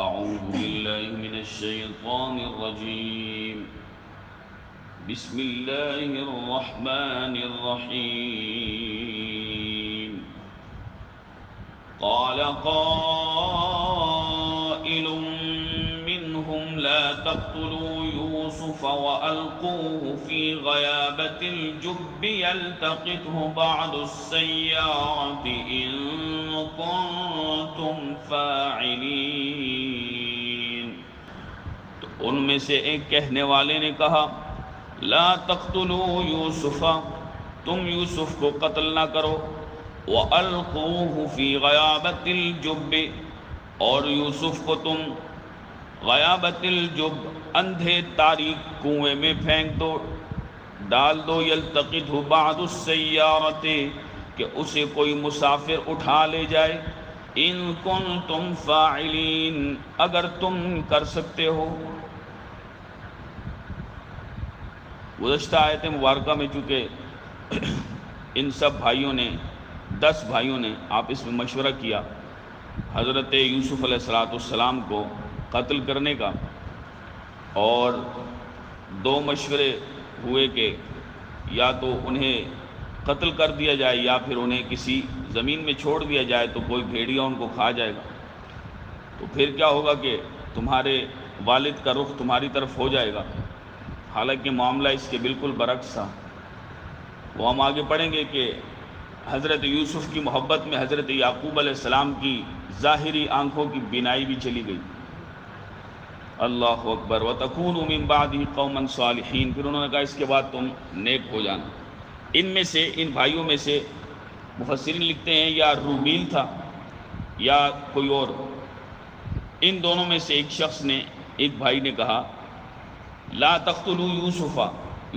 أعوذ بالله من الشيطان الرجيم بسم الله الرحمن الرحيم قال قائل منهم لا تقتلوا يوسف وألقوه في غيابة الجب يلتقطه بعض السيارة إن كنتم فاعلين. تو ان میں سے ایک کہنے والے نے کہا لا تقتلوا یوسف، تم یوسف کو قتل نہ کرو، وَأَلْقُوهُ فِي غَيَابَةِ الْجُبِّ، اور یوسف کو تم غیابت الجب اندھے تاریک کنویں میں پھینک دو، ڈال دو، یلتقطہ بعض السیارۃ، کہ اسے کوئی مسافر اٹھا لے جائے، ان کنتم فاعلین، اگر تم کر سکتے ہو. گزشتہ آیت مبارکہ میں چونکہ ان سب بھائیوں نے 10 بھائیوں نے آپس میں مشورہ کیا حضرت یوسف علیہ السلام کو قتل کرنے کا، اور 2 مشورے ہوئے کہ یا تو انہیں قتل کر دیا جائے یا پھر انہیں کسی زمین میں چھوڑ دیا جائے تو کوئی بھیڑیا ان کو کھا جائے گا، تو پھر کیا ہوگا کہ تمہارے والد کا رخ تمہاری طرف ہو جائے گا. حالانکہ معاملہ اس کے بالکل برعکس تھا. وہ ہم آگے پڑھیں گے کہ حضرت یوسف کی محبت میں حضرت یعقوب علیہ السلام کی ظاہری آنکھوں کی بینائی بھی چلی گئی. اللہ اکبر. وَتَكُونُوا مِن بَعْدِهِ قَوْمًا صَالِحِينَ، پھر انہوں نے کہا اس کے بعد تم نیک ہو جانا. ان میں سے ان بھائیوں میں سے مفسرین لکھتے ہیں یا رومیل تھا یا کوئی اور، ان دونوں میں سے ایک شخص نے، ایک بھائی نے کہا لا تقتلوا یوسف،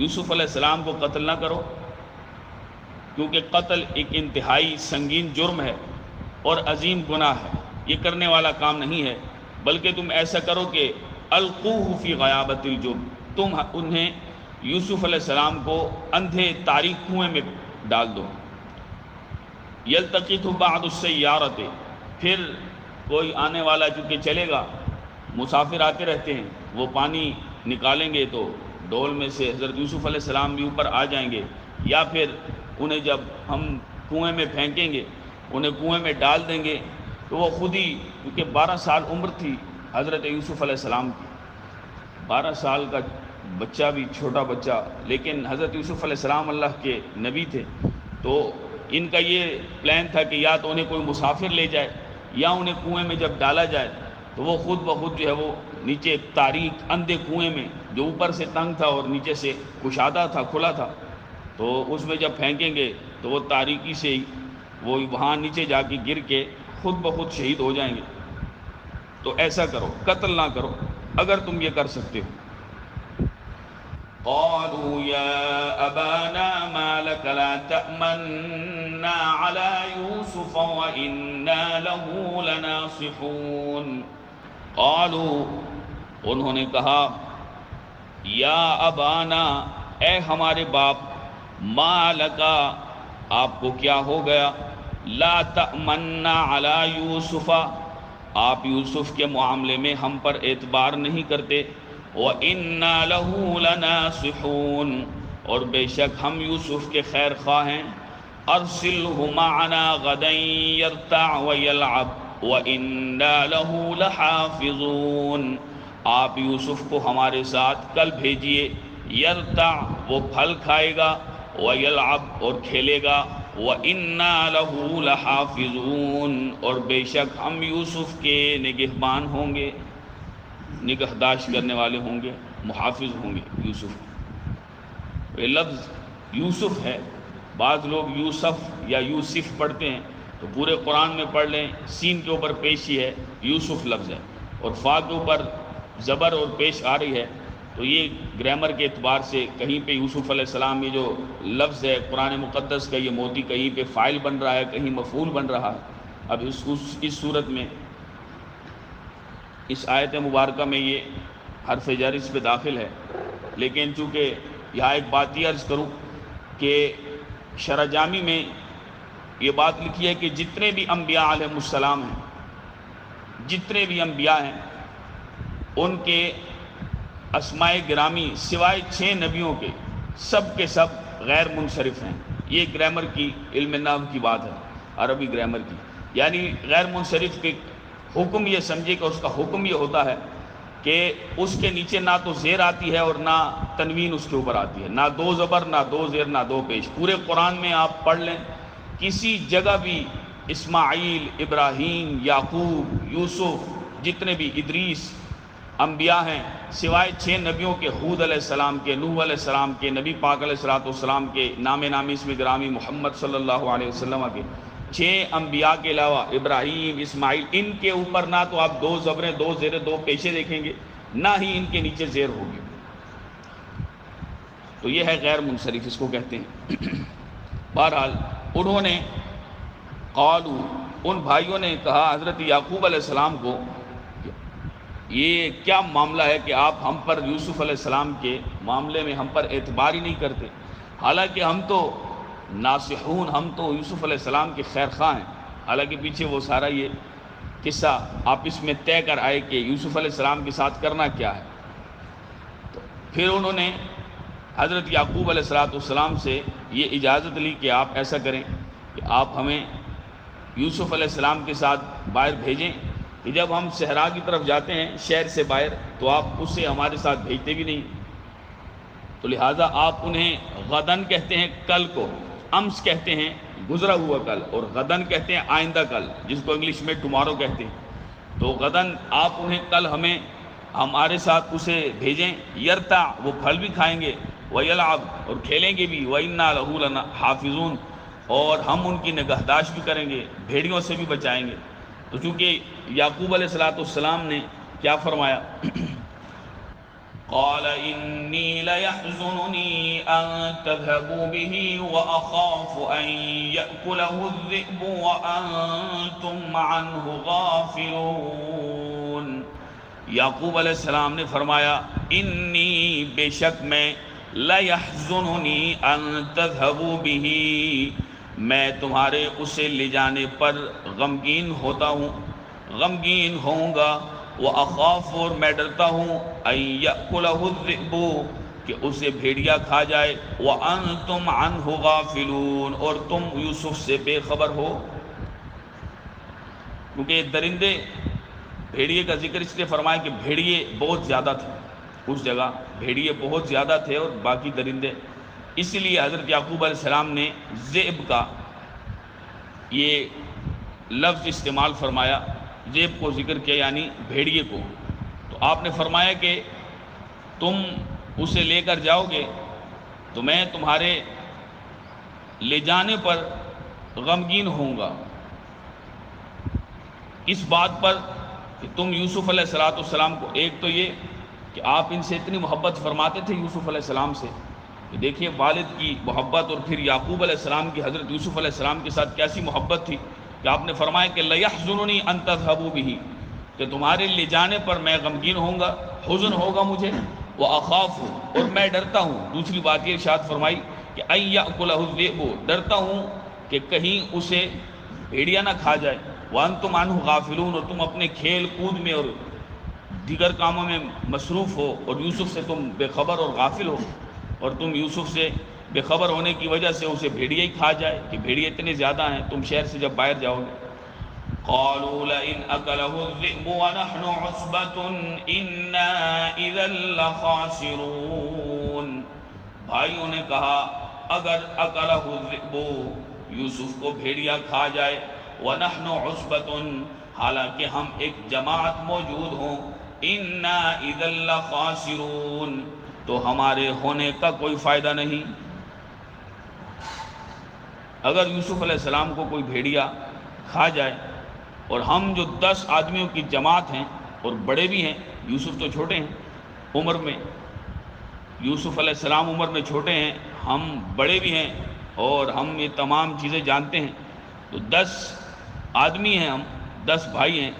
یوسف علیہ السلام کو قتل نہ کرو، کیونکہ قتل ایک انتہائی سنگین جرم ہے اور عظیم گناہ ہے، یہ کرنے والا کام نہیں ہے، بلکہ تم ایسا کرو کہ القوہ فی غیابت الجب، تم انہیں یوسف علیہ السلام کو اندھے تاریک کنویں میں ڈال دو. یلتقطہ بعض السیارۃ، پھر کوئی آنے والا چونکہ چلے گا، مسافر آتے رہتے ہیں، وہ پانی نکالیں گے تو ڈول میں سے حضرت یوسف علیہ السلام بھی اوپر آ جائیں گے، یا پھر انہیں جب ہم کنویں میں پھینکیں گے، انہیں کنویں میں ڈال دیں گے تو وہ خود ہی، کیونکہ 12 سال عمر تھی حضرت یوسف علیہ السلام کی، 12 سال کا بچہ بھی چھوٹا بچہ، لیکن حضرت یوسف علیہ السلام اللہ کے نبی تھے، تو ان کا یہ پلان تھا کہ یا تو انہیں کوئی مسافر لے جائے یا انہیں کنویں میں جب ڈالا جائے تو وہ خود بخود جو ہے وہ نیچے تاریک اندھے کنویں میں، جو اوپر سے تنگ تھا اور نیچے سے کشادہ تھا، کھلا تھا، تو اس میں جب پھینکیں گے تو وہ تاریکی سے ہی وہ وہاں نیچے جا کے گر کے خود بخود شہید ہو جائیں گے. تو ایسا کرو، قتل نہ کرو اگر تم یہ کر سکتے ہو. قالوا يا أبانا ما لك لا تأمنا على يوسف وإنا له لناصحون. قالوا، انہوں نے کہا یا ابانا، اے ہمارے باپ، ما لکا، آپ کو کیا ہو گیا، لا تأمنا علی یوسف، آپ یوسف کے معاملے میں ہم پر اعتبار نہیں کرتے، وَإِنَّا لَهُ لَنَاصِحُونَ، اور بے شک ہم یوسف کے خیر خواہ ہیں. أَرْسِلْهُ مَعَنَا غَدًا يَرْتَعْ وَيَلْعَبْ وَإِنَّا لَهُ لَحَافِظُونَ، آپ یوسف کو ہمارے ساتھ کل بھیجئے، یرتع، وہ پھل کھائے گا، وَيَلْعَبْ، اور کھیلے گا، وَإِنَّا لَهُ لَحَافِظُونَ، اور بے شک ہم یوسف کے نگہبان ہوں گے، نگہداشت کرنے والے ہوں گے، محافظ ہوں گے یوسف. یہ لفظ یوسف ہے، بعض لوگ یوسف یا یوسف پڑھتے ہیں، تو پورے قرآن میں پڑھ لیں، سین کے اوپر پیشی ہے، یوسف لفظ ہے، اور فا کے اوپر زبر اور پیش آ رہی ہے، تو یہ گرامر کے اعتبار سے کہیں پہ یوسف علیہ السلام یہ جو لفظ ہے قرآن مقدس کا، یہ موتی کہیں پہ فاعل بن رہا ہے، کہیں مفعول بن رہا ہے. اب اس صورت میں اس آیت مبارکہ میں یہ حرف جر اس پہ داخل ہے، لیکن چونکہ یہاں ایک بات یہ عرض کروں کہ شرح جامی میں یہ بات لکھی ہے کہ جتنے بھی انبیاء علیہ السلام ہیں، جتنے بھی انبیاء ہیں، ان کے اسماء گرامی سوائے 6 نبیوں کے سب غیر منصرف ہیں۔ یہ گرامر کی علم نحو کی بات ہے، عربی گرامر کی، یعنی غیر منصرف کے حکم یہ سمجھے کہ اس کا حکم یہ ہوتا ہے کہ اس کے نیچے نہ تو زیر آتی ہے اور نہ تنوین اس کے اوپر آتی ہے، نہ 2 زبر نہ 2 زیر نہ 2 پیش۔ پورے قرآن میں آپ پڑھ لیں، کسی جگہ بھی اسماعیل، ابراہیم، یعقوب، یوسف، جتنے بھی ادریس انبیاء ہیں سوائے 6 نبیوں کے، حود علیہ السلام کے، نوح علیہ السلام کے، نبی پاک علیہ السلام کے، نام نامی اسم گرامی محمد صلی اللہ علیہ وسلم کے 6 انبیاء کے علاوہ ابراہیم، اسماعیل، ان کے اوپر نہ تو آپ 2 زبریں 2 زیریں 2 پیشے دیکھیں گے، نہ ہی ان کے نیچے زیر ہوگی۔ تو یہ ہے غیر منصرف، اس کو کہتے ہیں۔ بہرحال انہوں نے قالو، ان بھائیوں نے کہا حضرت یعقوب علیہ السلام کو، یہ کیا معاملہ ہے کہ آپ ہم پر یوسف علیہ السلام کے معاملے میں ہم پر اعتبار ہی نہیں کرتے، حالانکہ ہم تو ناصحون، ہم تو یوسف علیہ السلام کے خیر خواہ ہیں۔ حالانکہ پیچھے وہ سارا یہ قصہ آپ اس میں طے کر آئے کہ یوسف علیہ السلام کے ساتھ کرنا کیا ہے۔ تو پھر انہوں نے حضرت یعقوب علیہ السلام سے یہ اجازت لی کہ آپ ایسا کریں کہ آپ ہمیں یوسف علیہ السلام کے ساتھ باہر بھیجیں، کہ جب ہم صحرا کی طرف جاتے ہیں شہر سے باہر تو آپ اسے ہمارے ساتھ بھیجتے بھی نہیں، تو لہٰذا آپ انہیں غدن کہتے ہیں کل کو، امس کہتے ہیں گزرا ہوا کل، اور غدن کہتے ہیں آئندہ کل، جس کو انگلش میں ٹمارو کہتے ہیں۔ تو غدن آپ انہیں کل ہمیں ہمارے ساتھ اسے بھیجیں، یرتع وہ پھل بھی کھائیں گے، ویلعب اور کھیلیں گے بھی، وَإِنَّا لَهُ لَحَافِظُونَ اور ہم ان کی نگہداشت بھی کریں گے، بھیڑیوں سے بھی بچائیں گے۔ تو چونکہ یعقوب علیہ السلام نے کیا فرمایا، قال انی لیحزننی ان تذهبوا به واخاف ان یأکلہ الذئب وانتم عنہ غافلون۔ یعقوب علیہ السلام نے فرمایا انی بے شک میں، لیحزننی ان تذهبوا به میں تمہارے اسے لے جانے پر غمگین ہوتا ہوں، غمگین ہوں گا، وَأَخَافُ اور میں ڈرتا ہوں، أَن يَأْكُلَهُ الذِّئْبُ کہ اسے بھیڑیا کھا جائے، وَأَنْتُمْ عَنْهُ غَافِلُونَ اور تم یوسف سے بے خبر ہو۔ کیونکہ درندے، بھیڑیے کا ذکر اس لیے فرمایا کہ بھیڑیے بہت زیادہ تھے اس جگہ، بھیڑیے بہت زیادہ تھے اور باقی درندے، اس لیے حضرت یعقوب علیہ السلام نے ذئب کا یہ لفظ استعمال فرمایا، ذئب کو ذکر کیا یعنی بھیڑیے کو۔ تو آپ نے فرمایا کہ تم اسے لے کر جاؤ گے تو میں تمہارے لے جانے پر غمگین ہوں گا، اس بات پر کہ تم یوسف علیہ السلام کو، ایک تو یہ کہ آپ ان سے اتنی محبت فرماتے تھے یوسف علیہ السلام سے، کہ دیکھیے والد کی محبت اور پھر یعقوب علیہ السلام کی حضرت یوسف علیہ السلام کے ساتھ کیسی محبت تھی، کہ آپ نے فرمایا کہ لیحزننی ان تذهبوا به کہ تمہارے لے جانے پر میں غمگین ہوں گا، حزن ہوگا مجھے، وَأَخَافُ اور میں ڈرتا ہوں۔ دوسری بات یہ ارشاد فرمائی کہ أَن يَأْكُلَهُ الذِّئْبُ ڈرتا ہوں کہ کہیں اسے بھیڑیا نہ کھا جائے، وَأَنْتُمْ عَنْهُ غَافِلُونَ اور تم اپنے کھیل کود میں اور دیگر کاموں میں مصروف ہو، اور یوسف سے تم بے خبر اور غافل ہو، اور تم یوسف سے بے خبر ہونے کی وجہ سے اسے بھیڑیا ہی کھا جائے کہ بھیڑیے اتنے زیادہ ہیں تم شہر سے جب باہر جاؤ گے۔ قالوا لئن أكله الذئب ونحن عصبة إنا إذا لخاسرون بھائیوں نے کہا اگر أكله الذئب یوسف کو بھیڑیا کھا جائے، ونحن عصبة حالانکہ ہم ایک جماعت موجود ہوں، إنا إذا لخاسرون تو ہمارے ہونے کا کوئی فائدہ نہیں۔ اگر یوسف علیہ السلام کو کوئی بھیڑیا کھا جائے اور ہم جو 10 آدمیوں کی جماعت ہیں اور بڑے بھی ہیں، یوسف تو چھوٹے ہیں عمر میں، یوسف علیہ السلام عمر میں چھوٹے ہیں، ہم بڑے بھی ہیں اور ہم یہ تمام چیزیں جانتے ہیں، تو 10 آدمی ہیں، ہم 10 بھائی ہیں،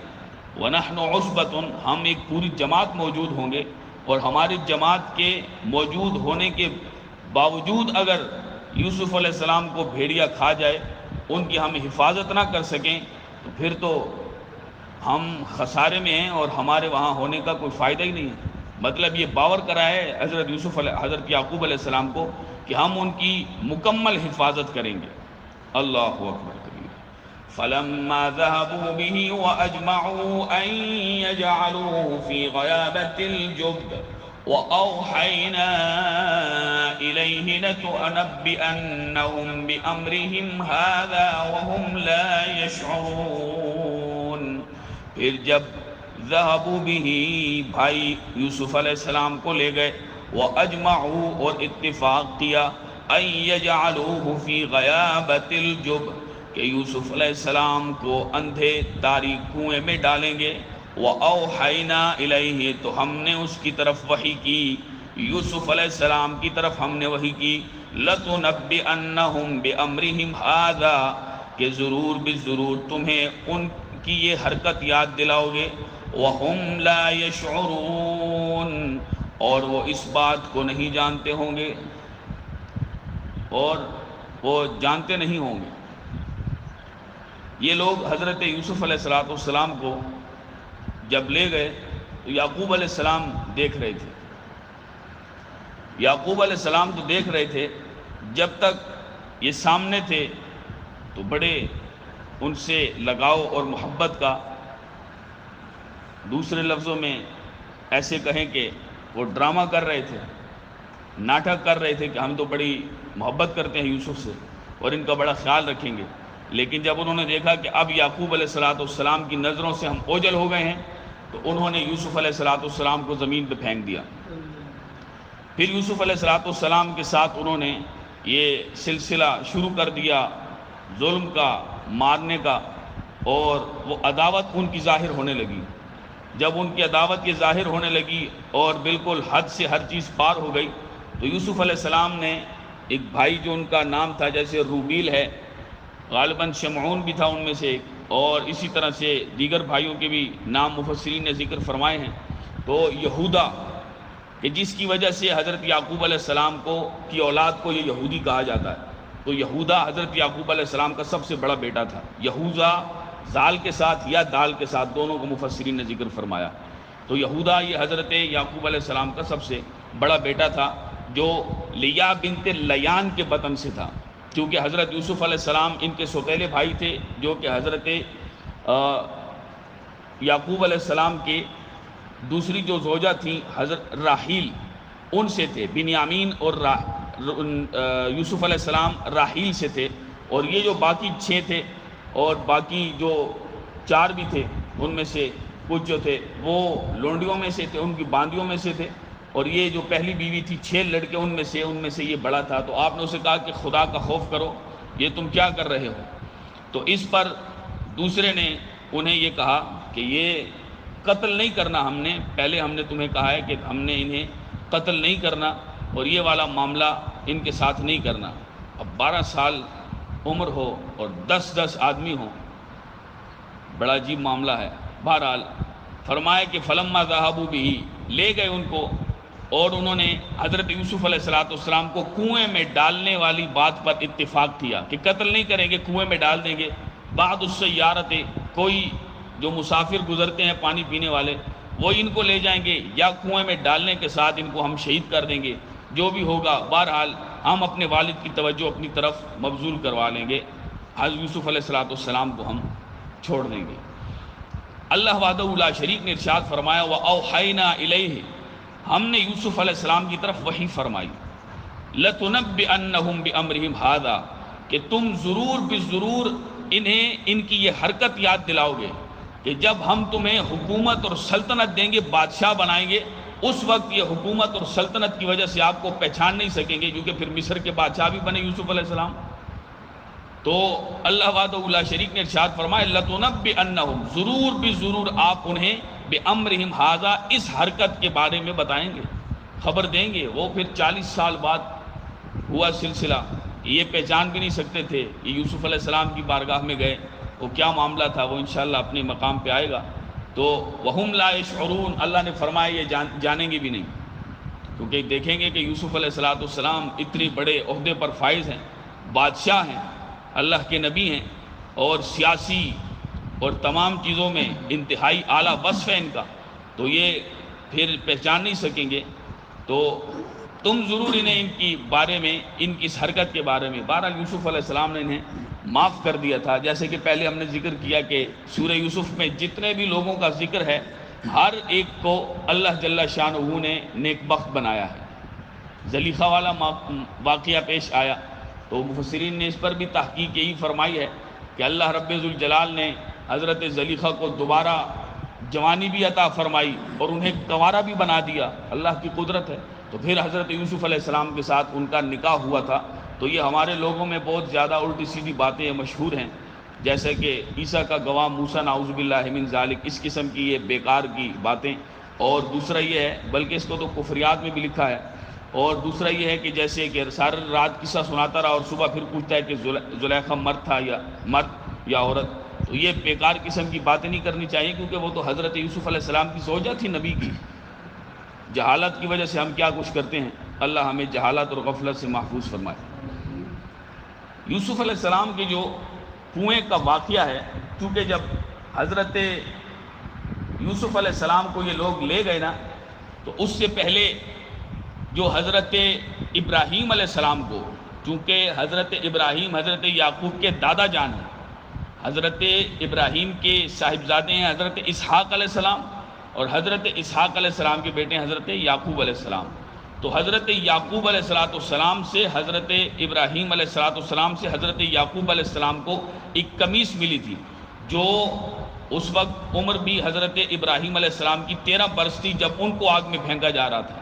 وَنَحْنُ عُصْبَةٌ ہم ایک پوری جماعت موجود ہوں گے، اور ہماری جماعت کے موجود ہونے کے باوجود اگر یوسف علیہ السلام کو بھیڑیا کھا جائے، ان کی ہم حفاظت نہ کر سکیں، تو پھر تو ہم خسارے میں ہیں اور ہمارے وہاں ہونے کا کوئی فائدہ ہی نہیں ہے. مطلب یہ باور کرائے حضرت یعقوب علیہ السلام کو کہ ہم ان کی مکمل حفاظت کریں گے. اللہ اکبر کبیر. فلما ذهبوا به واجمعوا ان يجعلوه في غيابة الجب واوحينا اليه لتنبئنهم بامرهم هذا وهم لا يشعرون. پھر جب ذهبوا به بھائی یوسف علیہ السلام کو لے گئے، واجمعوا اور اتفاق کیا، ان يجعلوه في غيابة الجب کہ یوسف علیہ السلام کو اندھے تاریک کنویں میں ڈالیں گے. وَأَوْحَيْنَا إِلَيْهِ تو ہم نے اس کی طرف وحی کی، یوسف علیہ السلام کی طرف ہم نے وحی کی. لَتُنَبِّئَنَّهُمْ بِأَمْرِهِمْ هَذَا کہ ضرور بالضرور تمہیں ان کی یہ حرکت یاد دلاؤ گے. وَهُمْ لَا يَشْعُرُونَ اور وہ اس بات کو نہیں جانتے ہوں گے، اور وہ جانتے نہیں ہوں گے. یہ لوگ حضرت یوسف علیہ السلام کو جب لے گئے تو یعقوب علیہ السلام دیکھ رہے تھے. یعقوب علیہ السلام تو دیکھ رہے تھے، جب تک یہ سامنے تھے تو بڑے ان سے لگاؤ اور محبت کا، دوسرے لفظوں میں ایسے کہیں کہ وہ ڈرامہ کر رہے تھے، ناٹک کر رہے تھے کہ ہم تو بڑی محبت کرتے ہیں یوسف سے اور ان کا بڑا خیال رکھیں گے. لیکن جب انہوں نے دیکھا کہ اب یعقوب علیہ السلام کی نظروں سے ہم اوجھل ہو گئے ہیں تو انہوں نے یوسف علیہ السلام کو زمین پہ پھینک دیا. پھر یوسف علیہ السلام کے ساتھ انہوں نے یہ سلسلہ شروع کر دیا ظلم کا، مارنے کا، اور وہ عداوت ان کی ظاہر ہونے لگی. جب ان کی عداوت یہ ظاہر ہونے لگی اور بالکل حد سے ہر چیز پار ہو گئی تو یوسف علیہ السلام نے ایک بھائی جو ان کا نام تھا جیسے روبیل ہے، غالباً شمعون بھی تھا ان میں سے، اور اسی طرح سے دیگر بھائیوں کے بھی نام مفسرین نے ذکر فرمائے ہیں. تو یہودا کہ جس کی وجہ سے حضرت یعقوب علیہ السلام کی اولاد کو یہ یہودی کہا جاتا ہے، تو یہودا حضرت یعقوب علیہ السلام کا سب سے بڑا بیٹا تھا. یہوذا زال کے ساتھ یا دال کے ساتھ دونوں کو مفسرین نے ذکر فرمایا. تو یہودا یہ حضرت یعقوب علیہ السلام کا سب سے بڑا بیٹا تھا جو لیا بنت لیان کے بطن سے تھا، کیونکہ حضرت یوسف علیہ السلام ان کے سوتیلے بھائی تھے جو کہ حضرت یعقوب علیہ السلام کے دوسری جو زوجہ تھیں حضرت راحیل، ان سے تھے. بنیامین اور یوسف علیہ السلام راحیل سے تھے، اور یہ جو باقی 6 تھے اور باقی جو 4 بھی تھے ان میں سے کچھ جو تھے وہ لونڈیوں میں سے تھے، ان کی باندیوں میں سے تھے. اور یہ جو پہلی بیوی تھی 6 لڑکے ان میں سے یہ بڑا تھا. تو آپ نے اسے کہا کہ خدا کا خوف کرو، یہ تم کیا کر رہے ہو؟ تو اس پر دوسرے نے انہیں یہ کہا کہ یہ قتل نہیں کرنا، پہلے ہم نے تمہیں کہا ہے کہ ہم نے انہیں قتل نہیں کرنا اور یہ والا معاملہ ان کے ساتھ نہیں کرنا. اب 12 سال عمر ہو اور 10 آدمی ہوں، بڑا عجیب معاملہ ہے. بہرحال فرمایا کہ فلما ذهبوا به لے گئے ان کو، اور انہوں نے حضرت یوسف علیہ السلام کو کنویں میں ڈالنے والی بات پر اتفاق کیا کہ قتل نہیں کریں گے، کنویں میں ڈال دیں گے. بعد السیارت کوئی جو مسافر گزرتے ہیں پانی پینے والے وہ ان کو لے جائیں گے، یا کنویں میں ڈالنے کے ساتھ ان کو ہم شہید کر دیں گے، جو بھی ہوگا. بہرحال ہم اپنے والد کی توجہ اپنی طرف مبذول کروا لیں گے، حضرت یوسف علیہ السلام کو ہم چھوڑ دیں گے. اللہ وحدہ لا شریک نے ارشاد فرمایا وَأَوْحَيْنَا إِلَيْهِ ہم نے یوسف علیہ السلام کی طرف وحی فرمائی. لَتُنَبِّئَنَّهُمْ بِأَمْرِهِمْ هَذَا کہ تم ضرور بضرور انہیں ان کی یہ حرکت یاد دلاؤ گے کہ جب ہم تمہیں حکومت اور سلطنت دیں گے، بادشاہ بنائیں گے، اس وقت یہ حکومت اور سلطنت کی وجہ سے آپ کو پہچان نہیں سکیں گے، کیونکہ پھر مصر کے بادشاہ بھی بنے یوسف علیہ السلام. تو اللہ وحدہ لا شریک نے ارشاد فرمایا لَتُنَبِّئَنَّهُمْ ضرور بضرور آپ انہیں بِأَمْرِهِمْ هَذَا اس حرکت کے بارے میں بتائیں گے، خبر دیں گے. وہ پھر 40 سال بعد ہوا سلسلہ، یہ پہچان بھی نہیں سکتے تھے. یہ یوسف علیہ السلام کی بارگاہ میں گئے، وہ کیا معاملہ تھا وہ انشاءاللہ اپنے مقام پہ آئے گا. تو وَهُمْ لَا يَشْعُرُونَ اللہ نے فرمایا یہ جانیں گے بھی نہیں، کیونکہ دیکھیں گے کہ یوسف علیہ السلام اتنے بڑے عہدے پر فائز ہیں، بادشاہ ہیں، اللہ کے نبی ہیں، اور سیاسی اور تمام چیزوں میں انتہائی اعلیٰ وصف ہے ان کا، تو یہ پھر پہچان نہیں سکیں گے. تو تم ضرور انہیں ان کی بارے میں، ان کی اس حرکت کے بارے میں، بہرحال یوسف علیہ السلام نے انہیں معاف کر دیا تھا. جیسے کہ پہلے ہم نے ذکر کیا کہ سورہ یوسف میں جتنے بھی لوگوں کا ذکر ہے، ہر ایک کو اللہ جل شانہ نے نیک بخت بنایا ہے. زلیخا والا واقعہ پیش آیا تو مفسرین نے اس پر بھی تحقیق یہی فرمائی ہے کہ اللہ رب ذوالجلال نے حضرت زلیخا کو دوبارہ جوانی بھی عطا فرمائی اور انہیں کنوارا بھی بنا دیا. اللہ کی قدرت ہے. تو پھر حضرت یوسف علیہ السلام کے ساتھ ان کا نکاح ہوا تھا. تو یہ ہمارے لوگوں میں بہت زیادہ الٹی سیدھی باتیں مشہور ہیں، جیسے کہ عیسیٰ کا گواہ موسیٰ نعوذ باللہ من ذالک، اس قسم کی یہ بیکار کی باتیں. اور دوسرا یہ ہے، بلکہ اس کو تو کفریات میں بھی لکھا ہے. اور دوسرا یہ ہے کہ جیسے کہ ساری رات قصہ سناتا رہا اور صبح پھر پوچھتا ہے کہ زلیخا مرد تھا یا عورت. تو یہ بیکار قسم کی باتیں نہیں کرنی چاہیے، کیونکہ وہ تو حضرت یوسف علیہ السلام کی زوجہ تھی، نبی کی. جہالت کی وجہ سے ہم کیا کچھ کرتے ہیں، اللہ ہمیں جہالت اور غفلت سے محفوظ فرمائے. یوسف علیہ السلام کے جو کنویں کا واقعہ ہے، کیونکہ جب حضرت یوسف علیہ السلام کو یہ لوگ لے گئے نا، تو اس سے پہلے جو حضرت ابراہیم علیہ السلام کو، چونکہ حضرت ابراہیم حضرت یعقوب کے دادا جان ہیں، حضرت ابراہیم کے صاحبزادے ہیں حضرت اسحاق علیہ السلام، اور حضرت اسحاق علیہ السلام کے بیٹے ہیں حضرت یعقوب علیہ السلام. تو حضرت یعقوب علیہ السلام سے حضرت ابراہیم علیہ السلام سے حضرت یعقوب علیہ السلام کو ایک قمیص ملی تھی، جو اس وقت عمر بھی حضرت ابراہیم علیہ السلام کی 13 برس تھی جب ان کو آگ میں پھینکا جا رہا تھا.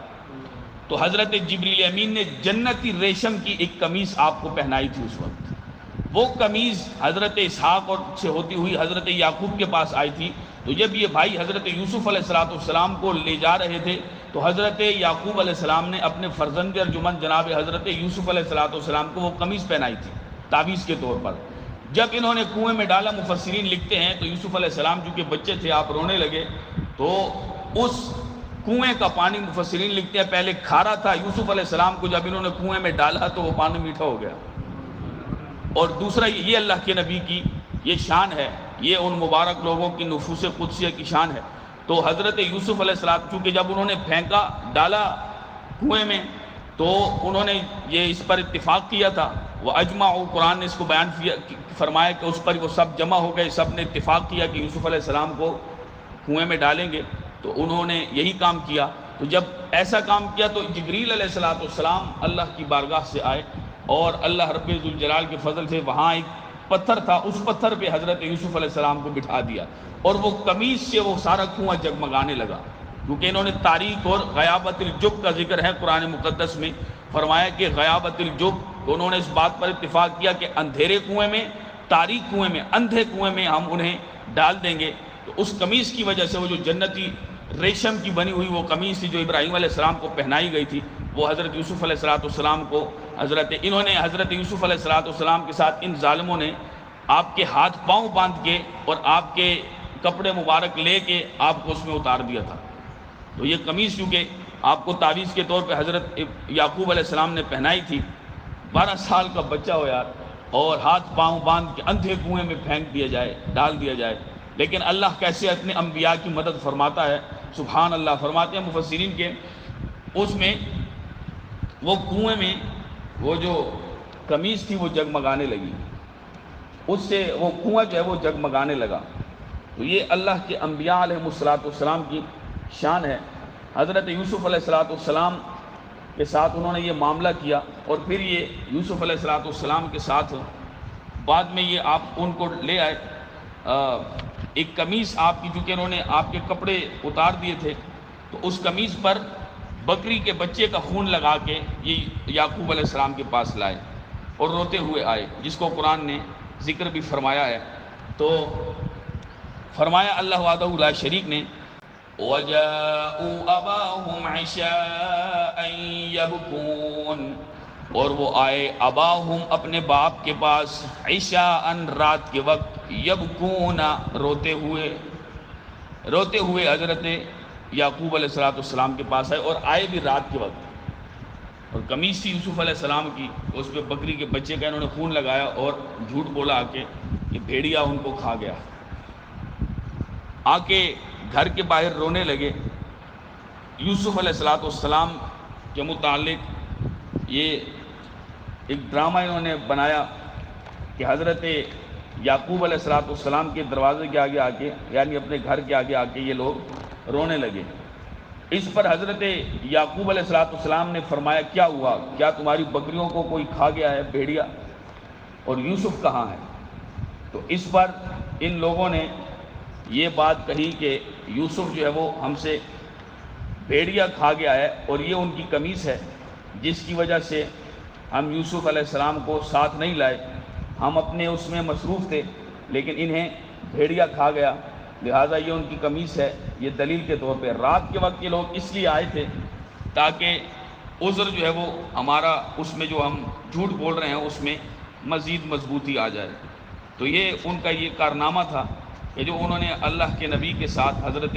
تو حضرت جبریل امین نے جنتی ریشم کی ایک قمیص آپ کو پہنائی تھی اس وقت. وہ قمیص حضرت اسحاق سے ہوتی ہوئی حضرت یعقوب کے پاس آئی تھی. تو جب یہ بھائی حضرت یوسف علیہ السلام کو لے جا رہے تھے تو حضرت یعقوب علیہ السلام نے اپنے فرزند ارجمند جناب حضرت یوسف علیہ السلام کو وہ قمیص پہنائی تھی تعویذ کے طور پر. جب انہوں نے کنویں میں ڈالا، مفسرین لکھتے ہیں تو یوسف علیہ السلام چونکہ بچے تھے، آپ رونے لگے. تو اس کنویں کا پانی مفسرین لکھتے ہیں پہلے کھارا تھا، یوسف علیہ السلام کو جب انہوں نے کنویں میں ڈالا تو وہ پانی میٹھا ہو گیا. اور دوسرا یہ اللہ کے نبی کی یہ شان ہے، یہ ان مبارک لوگوں کی نفوس قدسیہ کی شان ہے. تو حضرت یوسف علیہ السلام چونکہ جب انہوں نے پھینکا ڈالا کنویں میں تو انہوں نے یہ اس پر اتفاق کیا تھا. وہ اجمعوا، قرآن نے اس کو بیان فرمایا کہ اس پر وہ سب جمع ہو گئے، سب نے اتفاق کیا کہ یوسف علیہ السلام کو کنویں میں ڈالیں گے. تو انہوں نے یہی کام کیا. تو جب ایسا کام کیا تو جبریل علیہ السلام اللہ کی بارگاہ سے آئے اور اللہ رب ذوالجلال کے فضل سے وہاں ایک پتھر تھا، اس پتھر پہ حضرت یوسف علیہ السلام کو بٹھا دیا اور وہ قمیص سے وہ سارا کنواں جگمگانے لگا. کیونکہ انہوں نے تاریک اور غیابت الجب کا ذکر ہے قرآن مقدس میں، فرمایا کہ غیابت الجب، تو انہوں نے اس بات پر اتفاق کیا کہ اندھیرے کنویں میں، تاریک کنویں میں، اندھے کنویں میں ہم انہیں ڈال دیں گے. تو اس قمیص کی وجہ سے وہ جو جنتی ریشم کی بنی ہوئی وہ قمیص تھی جو ابراہیم علیہ السلام کو پہنائی گئی تھی، وہ حضرت یوسف علیہ السلام کو انہوں نے حضرت یوسف علیہ السلام کے ساتھ ان ظالموں نے آپ کے ہاتھ پاؤں باندھ کے اور آپ کے کپڑے مبارک لے کے آپ کو اس میں اتار دیا تھا. تو یہ قمیص چونکہ آپ کو تعویذ کے طور پہ حضرت یعقوب علیہ السلام نے پہنائی تھی، 12 سال کا بچہ ہو یار، اور ہاتھ پاؤں باندھ کے اندھے کنویں میں پھینک دیا جائے، ڈال دیا جائے. لیکن اللہ کیسے اپنے انبیاء کی مدد فرماتا ہے، سبحان اللہ. فرماتے ہیں مفسرین کے اس میں وہ کنویں میں وہ جو قمیص تھی وہ جگمگانے لگی، اس سے وہ کنواں جو ہے وہ جگمگانے لگا. تو یہ اللہ کے انبیاء علیہ السلام کی شان ہے. حضرت یوسف علیہ السلام کے ساتھ انہوں نے یہ معاملہ کیا اور پھر یہ یوسف علیہ السلام کے ساتھ بعد میں یہ آپ ان کو لے آئے ایک قمیص آپ کی، چونکہ انہوں نے آپ کے کپڑے اتار دیے تھے، تو اس قمیص پر بکری کے بچے کا خون لگا کے یہ یعقوب علیہ السلام کے پاس لائے اور روتے ہوئے آئے، جس کو قرآن نے ذکر بھی فرمایا ہے. تو فرمایا اللہ وحدہ لا شریک نے وَجَاءُوا أَبَاهُمْ عِشَاءً يَبْكُونَ، اور وہ آئے اباہم اپنے باپ کے پاس، عشاءً رات کے وقت، یبکون روتے ہوئے حضرت یعقوب علیہ السلام کے پاس آئے، اور آئے بھی رات کے وقت. اور قمیص تھی یوسف علیہ السلام کی، اس پہ بکری کے بچے کا انہوں نے خون لگایا اور جھوٹ بولا کہ یہ بھیڑیا ان کو کھا گیا. آ کے گھر کے باہر رونے لگے۔ یوسف علیہ السلام کے متعلق یہ ایک ڈرامہ انہوں نے بنایا کہ حضرت یعقوب علیہ السلام کے دروازے کے آگے آ کے، یعنی اپنے گھر کے آگے آ کے یہ لوگ رونے لگے۔ اس پر حضرت یعقوب علیہ السلام نے فرمایا کیا ہوا، کیا تمہاری بکریوں کو کوئی کھا گیا ہے بھیڑیا، اور یوسف کہاں ہے؟ تو اس پر ان لوگوں نے یہ بات کہی کہ یوسف جو ہے وہ ہم سے بھیڑیا کھا گیا ہے، اور یہ ان کی قمیص ہے جس کی وجہ سے ہم یوسف علیہ السلام کو ساتھ نہیں لائے، ہم اپنے اس میں مصروف تھے لیکن انہیں بھیڑیا کھا گیا، لہٰذا یہ ان کی قمیص ہے۔ یہ دلیل کے طور پہ رات کے وقت یہ لوگ اس لیے آئے تھے تاکہ عذر جو ہے وہ ہمارا اس میں جو ہم جھوٹ بول رہے ہیں اس میں مزید مضبوطی آ جائے۔ تو یہ ان کا یہ کارنامہ تھا کہ جو انہوں نے اللہ کے نبی کے ساتھ حضرت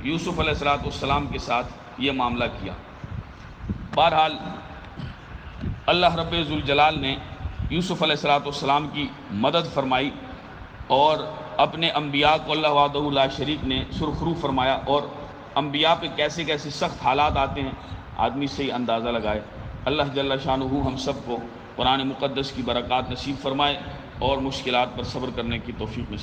یوسف علیہ السلام کے ساتھ یہ معاملہ کیا۔ بہرحال اللہ رب ذوالجلال نے یوسف علیہ السلام کی مدد فرمائی، اور اپنے انبیاء کو اللہ وحدہ لا شریک نے سرخرو فرمایا، اور انبیاء پہ کیسے کیسے سخت حالات آتے ہیں آدمی سے ہی اندازہ لگائے۔ اللہ جل شانہ ہم سب کو قرآن مقدس کی برکات نصیب فرمائے اور مشکلات پر صبر کرنے کی توفیق نصیب